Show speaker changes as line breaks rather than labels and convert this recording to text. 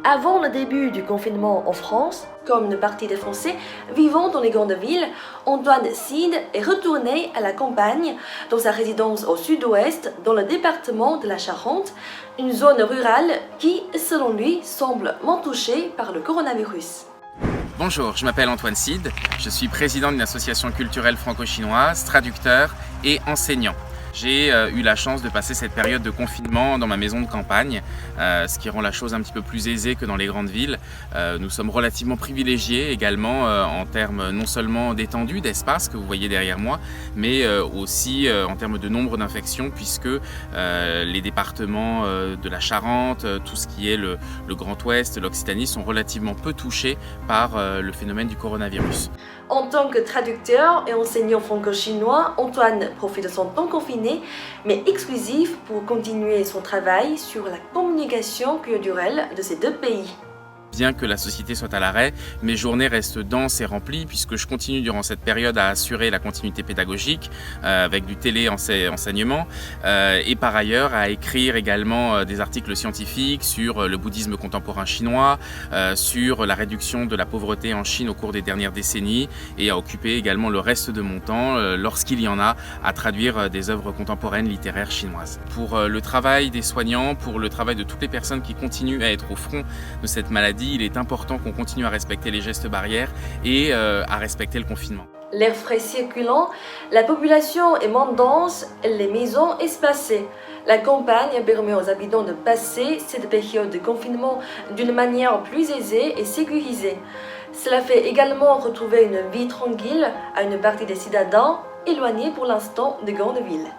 Avant le début du confinement en France, comme une partie des Français vivant dans les grandes villes, Antoine Cide est retourné à la campagne, dans sa résidence au sud-ouest, dans le département de la Charente, une zone rurale qui, selon lui, semble moins touchée par le coronavirus.
Bonjour, je m'appelle Antoine Cide, je suis président d'une association culturelle franco-chinoise, traducteur et enseignant. J'ai eu la chance de passer cette période de confinement dans ma maison de campagne, ce qui rend la chose un petit peu plus aisée que dans les grandes villes. Nous sommes relativement privilégiés également en termes non seulement d'étendue, d'espace que vous voyez derrière moi, mais aussi en termes de nombre d'infections, puisque les départements de la Charente, tout ce qui est le Grand Ouest, l'Occitanie sont relativement peu touchés par le phénomène du coronavirus.
En tant que traducteur et enseignant franco-chinois, Antoine profite de son temps confiné, mais exclusif pour continuer son travail sur la communication culturelle de ces deux pays.
Bien que la société soit à l'arrêt, mes journées restent denses et remplies puisque je continue durant cette période à assurer la continuité pédagogique avec du télé-enseignement et par ailleurs à écrire également des articles scientifiques sur le bouddhisme contemporain chinois, sur la réduction de la pauvreté en Chine au cours des dernières décennies et à occuper également le reste de mon temps, lorsqu'il y en a, à traduire des œuvres contemporaines littéraires chinoises. Pour le travail des soignants, pour le travail de toutes les personnes qui continuent à être au front de cette maladie, il est important qu'on continue à respecter les gestes barrières et à respecter le confinement.
L'air frais circulant, la population est moins dense et les maisons espacées. La campagne permet aux habitants de passer cette période de confinement d'une manière plus aisée et sécurisée. Cela fait également retrouver une vie tranquille à une partie des citadins éloignés pour l'instant des grandes villes.